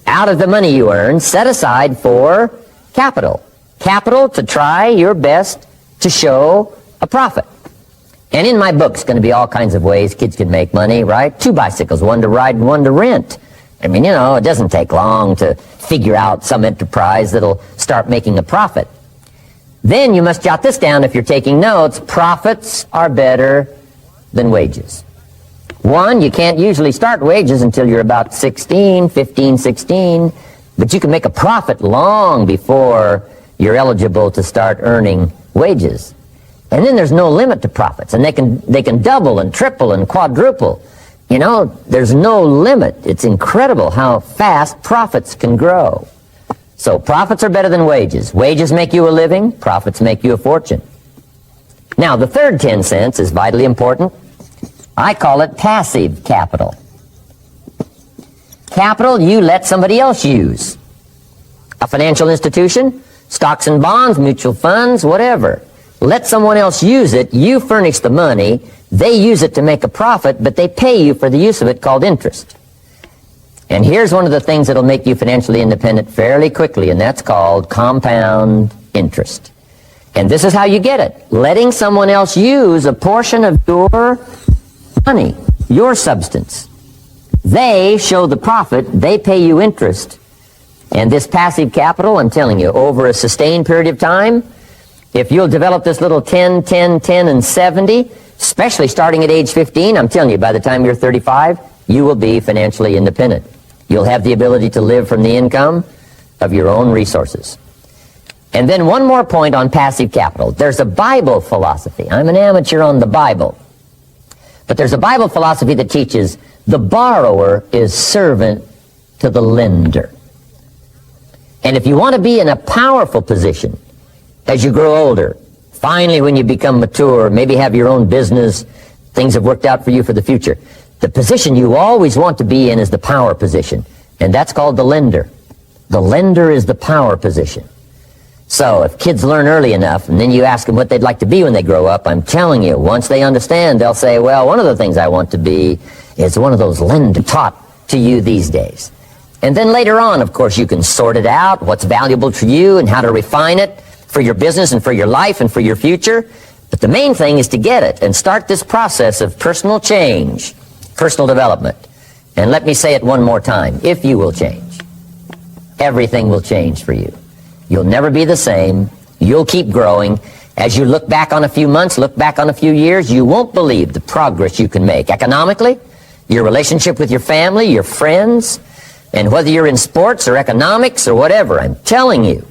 out of the money you earn, set aside for capital. Capital to try your best to show a profit. And in my book, it's going to be all kinds of ways kids can make money, right? 2 bicycles, one to ride and one to rent. I mean, you know, it doesn't take long to figure out some enterprise that'll start making a profit. Then you must jot this down if you're taking notes. Profits are better than wages. One, you can't usually start wages until you're about 16, 15, 16, but you can make a profit long before you're eligible to start earning wages. And then there's no limit to profits, and they can double and triple and quadruple. You know, there's no limit. It's incredible how fast profits can grow. So profits are better than wages. Wages make you a living, profits make you a fortune. Now, the third 10 cents is vitally important. I call it passive capital. Capital you let somebody else use. A financial institution, stocks and bonds, mutual funds, whatever. Let someone else use it. You furnish the money. They use it to make a profit, but they pay you for the use of it, called interest. And here's one of the things that'll make you financially independent fairly quickly, and that's called compound interest. And this is how you get it. Letting someone else use a portion of your money, your substance. They show the profit, they pay you interest. And this passive capital, I'm telling you, over a sustained period of time, if you'll develop this little 10, 10, 10, and 70, especially starting at age 15, I'm telling you, by the time you're 35, you will be financially independent. You'll have the ability to live from the income of your own resources. And then one more point on passive capital. There's a Bible philosophy. I'm an amateur on the Bible. But there's a Bible philosophy that teaches the borrower is servant to the lender. And if you want to be in a powerful position as you grow older, finally when you become mature, maybe have your own business, things have worked out for you for the future, the position you always want to be in is the power position. And that's called the lender. The lender is the power position. So if kids learn early enough, and then you ask them what they'd like to be when they grow up, I'm telling you, once they understand, they'll say, well, one of the things I want to be is one of those lenders taught to you these days. And then later on, of course, you can sort it out, what's valuable to you and how to refine it for your business and for your life and for your future. But the main thing is to get it and start this process of personal change, personal development. And let me say it one more time. If you will change, everything will change for you. You'll never be the same. You'll keep growing. As you look back on a few months, look back on a few years, you won't believe the progress you can make economically, your relationship with your family, your friends, and whether you're in sports or economics or whatever. I'm telling you,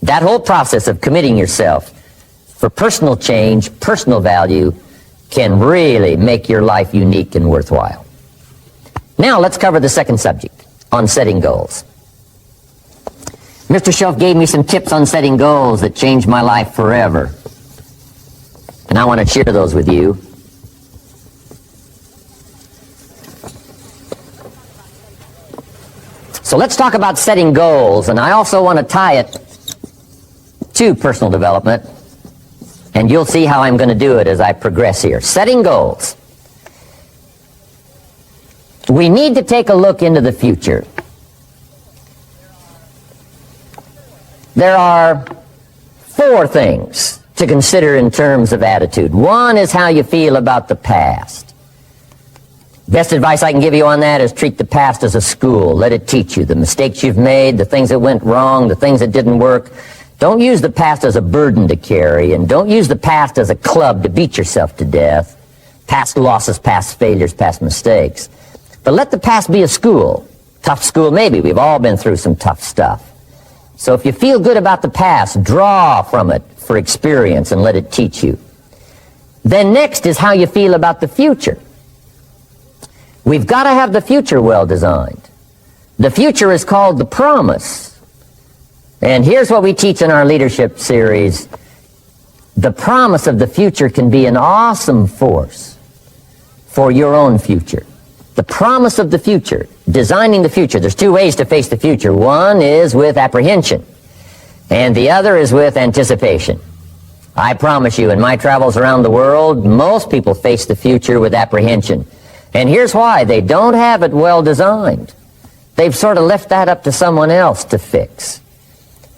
that whole process of committing yourself for personal change, personal value, can really make your life unique and worthwhile. Now let's cover the second subject on setting goals. Mr. Shelf gave me some tips on setting goals that changed my life forever. And I want to share those with you. So let's talk about setting goals, and I also want to tie it to personal development, and you'll see how I'm going to do it as I progress here. Setting goals. We need to take a look into the future. There are 4 things to consider in terms of attitude. One is how you feel about the past. Best advice I can give you on that is treat the past as a school. Let it teach you the mistakes you've made, the things that went wrong, the things that didn't work. Don't use the past as a burden to carry, and don't use the past as a club to beat yourself to death. Past losses, past failures, past mistakes. But let the past be a school. Tough school maybe. We've all been through some tough stuff. So if you feel good about the past, draw from it for experience and let it teach you. Then next is how you feel about the future. We've got to have the future well designed. The future is called the promise. And here's what we teach in our leadership series. The promise of the future can be an awesome force for your own future. The promise of the future, designing the future. There's 2 ways to face the future. One is with apprehension, and the other is with anticipation. I promise you, in my travels around the world, most people face the future with apprehension. And here's why. They don't have it well designed. They've sort of left that up to someone else to fix.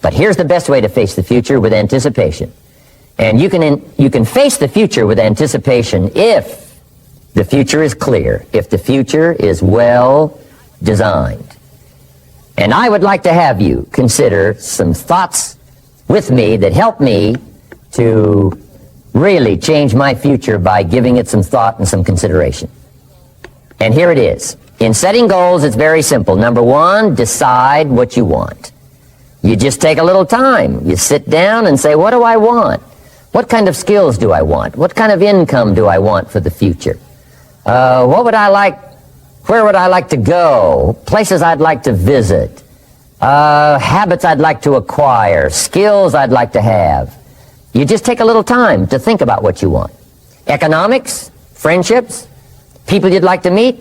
But here's the best way to face the future, with anticipation. And you can face the future with anticipation if the future is clear, if the future is well designed. And I would like to have you consider some thoughts with me that helped me to really change my future by giving it some thought and some consideration. And here it is. In setting goals, it's very simple. Number one, decide what you want. You just take a little time. You sit down and say, what do I want? What kind of skills do I want? What kind of income do I want for the future? What would I like? Where would I like to go? Places I'd like to visit. Habits I'd like to acquire. Skills I'd like to have. You just take a little time to think about what you want. Economics, friendships, people you'd like to meet,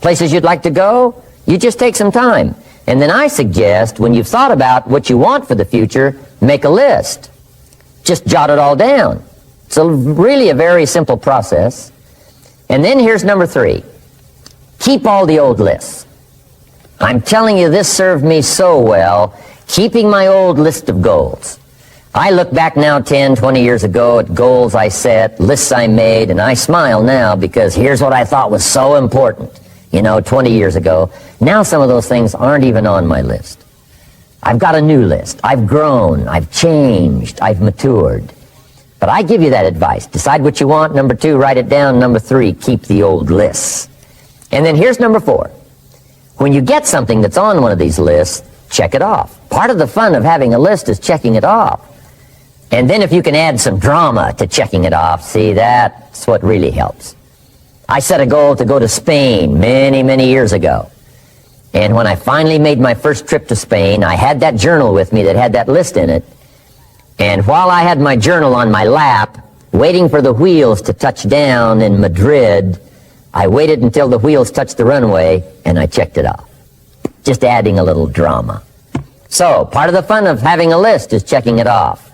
places you'd like to go. You just take some time. And then I suggest, when you've thought about what you want for the future, make a list. Just jot it all down. It's really a very simple process. And then here's number 3. Keep all the old lists. I'm telling you, this served me so well, keeping my old list of goals. I look back now 10, 20 years ago at goals I set, lists I made, and I smile now because here's what I thought was so important, 20 years ago. Now some of those things aren't even on my list. I've got a new list. I've grown. I've changed. I've matured. But I give you that advice. Decide what you want. Number 2, write it down. Number 3, keep the old lists. And then here's number 4. When you get something that's on one of these lists, check it off. Part of the fun of having a list is checking it off. And then if you can add some drama to checking it off, see, that's what really helps. I set a goal to go to Spain many, many years ago. And when I finally made my first trip to Spain, I had that journal with me that had that list in it. And while I had my journal on my lap, waiting for the wheels to touch down in Madrid, I waited until the wheels touched the runway, and I checked it off. Just adding a little drama. So, part of the fun of having a list is checking it off.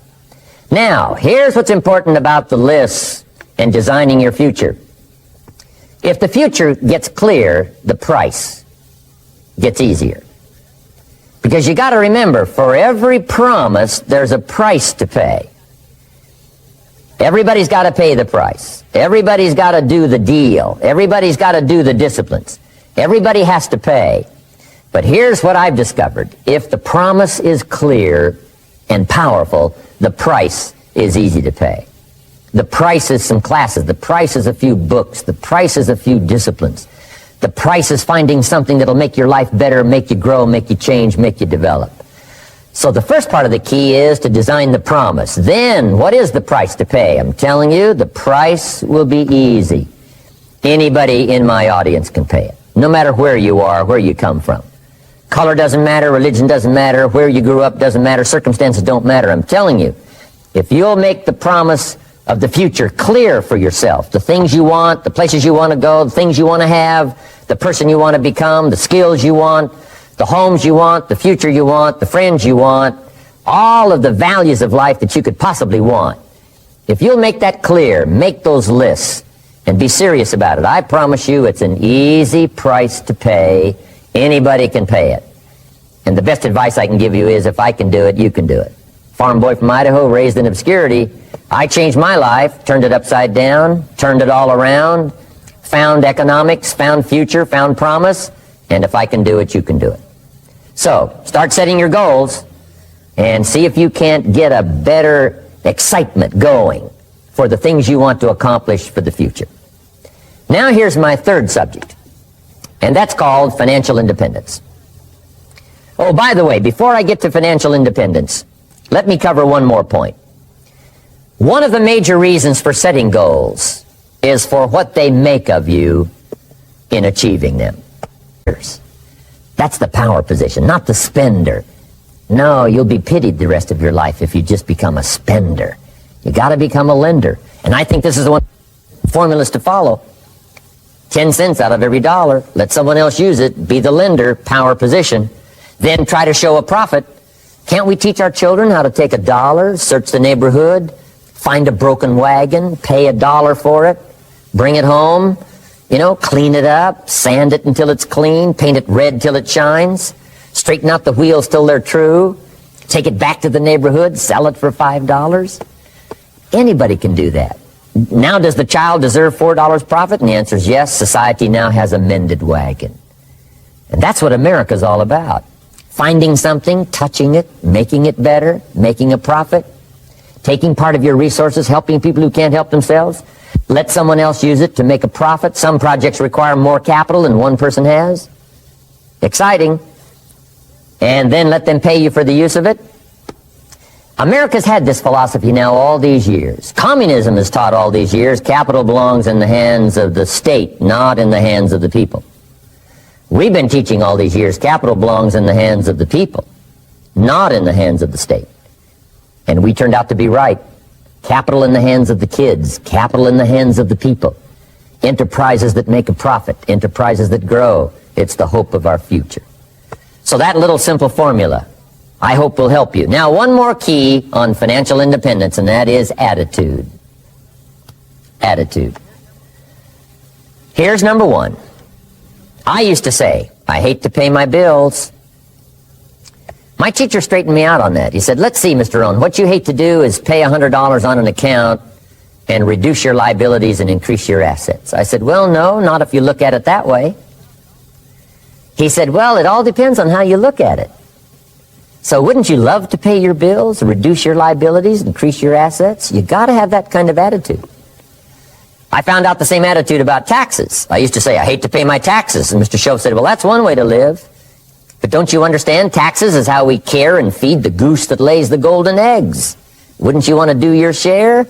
Now, here's what's important about the lists and designing your future. If the future gets clear, the price gets easier. Because you got to remember, for every promise, there's a price to pay. Everybody's got to pay the price. Everybody's got to do the deal. Everybody's got to do the disciplines. Everybody has to pay. But here's what I've discovered. If the promise is clear and powerful, the price is easy to pay. The price is some classes. The price is a few books. The price is a few disciplines. The price is finding something that'll make your life better, make you grow, make you change, make you develop. So the first part of the key is to design the promise. Then, what is the price to pay? I'm telling you, the price will be easy. Anybody in my audience can pay it, no matter where you are, where you come from. Color doesn't matter, religion doesn't matter, where you grew up doesn't matter, circumstances don't matter. I'm telling you, if you'll make the promise of the future clear for yourself, the things you want, the places you want to go, the things you want to have, the person you want to become, the skills you want, the homes you want, the future you want, the friends you want, all of the values of life that you could possibly want. If you'll make that clear, make those lists, and be serious about it, I promise you it's an easy price to pay. Anybody can pay it. And the best advice I can give you is, if I can do it, you can do it. Farm boy from Idaho, raised in obscurity. I changed my life, turned it upside down, turned it all around, found economics, found future, found promise, and if I can do it, you can do it. So, start setting your goals and see if you can't get a better excitement going for the things you want to accomplish for the future. Now here's my third subject, and that's called financial independence. Oh, by the way, before I get to financial independence, let me cover one more point. One of the major reasons for setting goals is for what they make of you in achieving them. That's the power position, not the spender. No, you'll be pitied the rest of your life if you just become a spender. You got to become a lender. And I think this is the one formulas to follow. 10 cents out of every dollar. Let someone else use it. Be the lender, power position. Then try to show a profit. Can't we teach our children how to take $1, search the neighborhood, find a broken wagon, pay $1 for it, bring it home, clean it up, sand it until it's clean, paint it red till it shines, straighten out the wheels till they're true, take it back to the neighborhood, sell it for $5? Anybody can do that. Now, does the child deserve $4 profit? And the answer is yes. Society now has a mended wagon. And that's what America's all about. finding something, touching it, making it better, making a profit, taking part of your resources, helping people who can't help themselves, let someone else use it to make a profit. Some projects require more capital than one person has. Exciting. And then let them pay you for the use of it. America's had this philosophy now all these years. Communism has taught all these years capital belongs in the hands of the state, not in the hands of the people. We've been teaching all these years capital belongs in the hands of the people, not in the hands of the state. And we turned out to be right. Capital in the hands of the kids, capital in the hands of the people. Enterprises that make a profit, enterprises that grow. It's the hope of our future. So that little simple formula, I hope, will help you. Now, one more key on financial independence, and that is attitude. Attitude. Here's number one. I used to say, I hate to pay my bills. My teacher straightened me out on that. He said, let's see, Mr. Rohn, what you hate to do is pay $100 on an account and reduce your liabilities and increase your assets. I said, well, no, not if you look at it that way. He said, well, it all depends on how you look at it. So wouldn't you love to pay your bills, reduce your liabilities, increase your assets? You got to have that kind of attitude. I found out the same attitude about taxes. I used to say, I hate to pay my taxes. And Mr. Shove said, well, that's one way to live. But don't you understand? Taxes is how we care and feed the goose that lays the golden eggs. Wouldn't you want to do your share?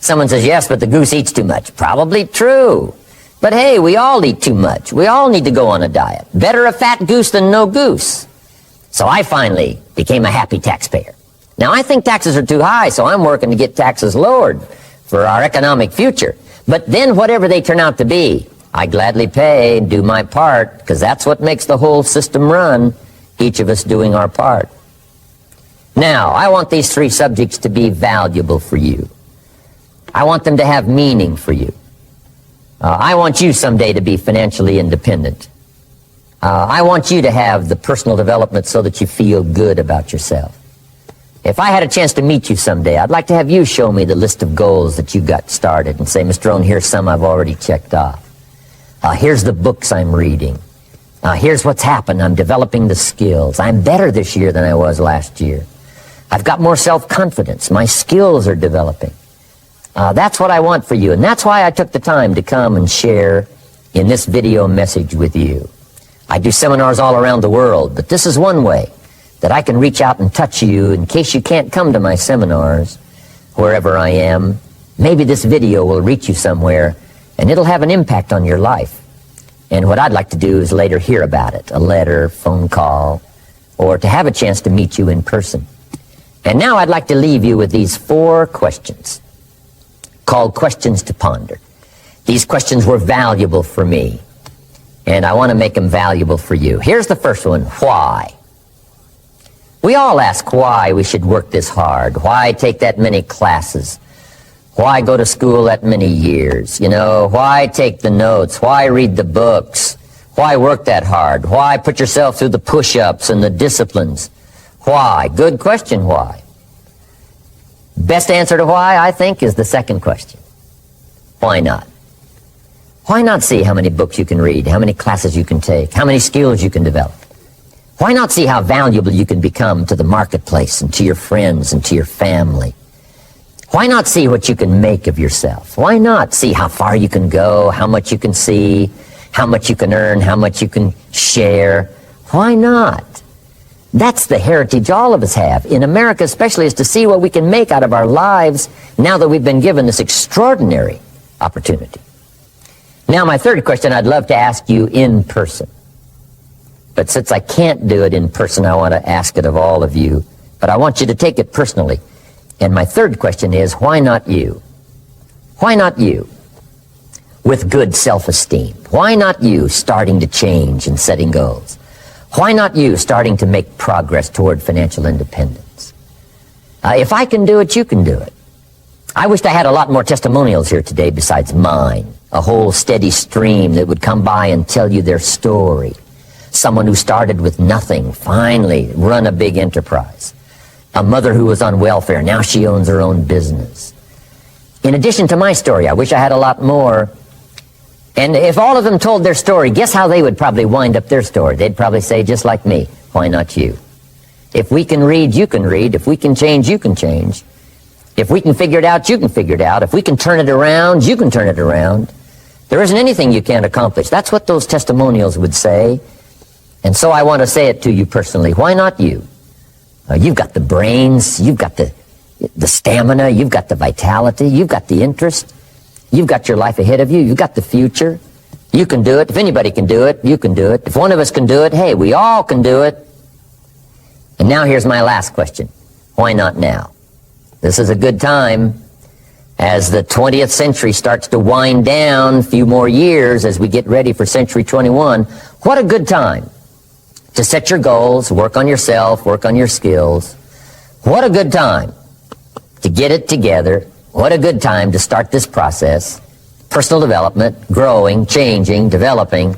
Someone says, yes, but the goose eats too much. Probably true. But hey, we all eat too much. We all need to go on a diet. Better a fat goose than no goose. So I finally became a happy taxpayer. Now, I think taxes are too high, so I'm working to get taxes lowered for our economic future. But then whatever they turn out to be, I gladly pay and do my part, because that's what makes the whole system run, each of us doing our part. Now, I want these three subjects to be valuable for you. I want them to have meaning for you. I want you someday to be financially independent. I want you to have the personal development so that you feel good about yourself. If I had a chance to meet you someday, I'd like to have you show me the list of goals that you got started and say, Mr. Rohn, here's some I've already checked off. Here's the books I'm reading. Here's what's happened. I'm developing the skills. I'm better this year than I was last year. I've got more self-confidence. My skills are developing. That's what I want for you, and that's why I took the time to come and share in this video message with you. I do seminars all around the world, but this is one way that I can reach out and touch you in case you can't come to my seminars wherever I am. Maybe this video will reach you somewhere, and it'll have an impact on your life. And what I'd like to do is later hear about it, a letter, phone call, or to have a chance to meet you in person. And now I'd like to leave you with these 4 questions called questions to ponder. These questions were valuable for me, and I want to make them valuable for you. Here's the first one, why? We all ask why we should work this hard, why take that many classes, why go to school that many years, you know, why take the notes, why read the books, why work that hard, why put yourself through the push-ups and the disciplines, why? Good question, why? Best answer to why, I think, is the second question. Why not? Why not see how many books you can read, how many classes you can take, how many skills you can develop? Why not see how valuable you can become to the marketplace and to your friends and to your family? Why not see what you can make of yourself? Why not see how far you can go, how much you can see, how much you can earn, how much you can share? Why not? That's the heritage all of us have, in America especially, is to see what we can make out of our lives now that we've been given this extraordinary opportunity. Now, my third question I'd love to ask you in person. But since I can't do it in person, I want to ask it of all of you. But I want you to take it personally. And my third question is, why not you? Why not you? With good self-esteem. Why not you starting to change and setting goals? Why not you starting to make progress toward financial independence? If I can do it, you can do it. I wished I had a lot more testimonials here today besides mine. A whole steady stream that would come by and tell you their story. Someone who started with nothing, finally run a big enterprise. A mother who was on welfare, now she owns her own business. In addition to my story, I wish I had a lot more. And if all of them told their story, guess how they would probably wind up their story? They'd probably say, just like me, why not you? If we can read, you can read. If we can change, you can change. If we can figure it out, you can figure it out. If we can turn it around, you can turn it around. There isn't anything you can't accomplish. That's what those testimonials would say. And so I want to say it to you personally. Why not you? You've got the brains. You've got the stamina. You've got the vitality. You've got the interest. You've got your life ahead of you. You've got the future. You can do it. If anybody can do it, you can do it. If one of us can do it, hey, we all can do it. And now here's my last question. Why not now? This is a good time as the 20th century starts to wind down, a few more years as we get ready for century 21. What a good time to set your goals, work on yourself, work on your skills. What a good time to get it together. What a good time to start this process. Personal development, growing, changing, developing,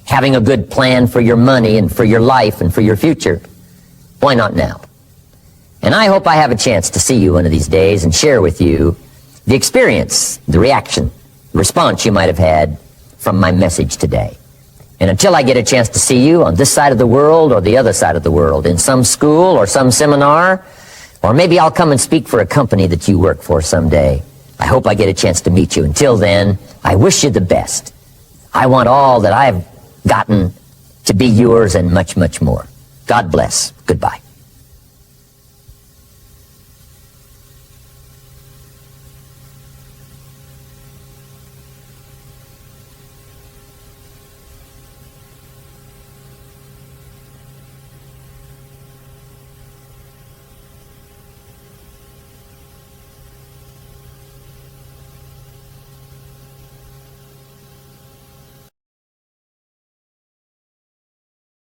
having a good plan for your money and for your life and for your future. Why not now? And I hope I have a chance to see you one of these days and share with you the experience, the reaction, the response you might have had from my message today. And until I get a chance to see you on this side of the world or the other side of the world, in some school or some seminar, or maybe I'll come and speak for a company that you work for someday. I hope I get a chance to meet you. Until then, I wish you the best. I want all that I've gotten to be yours and much, much more. God bless. Goodbye.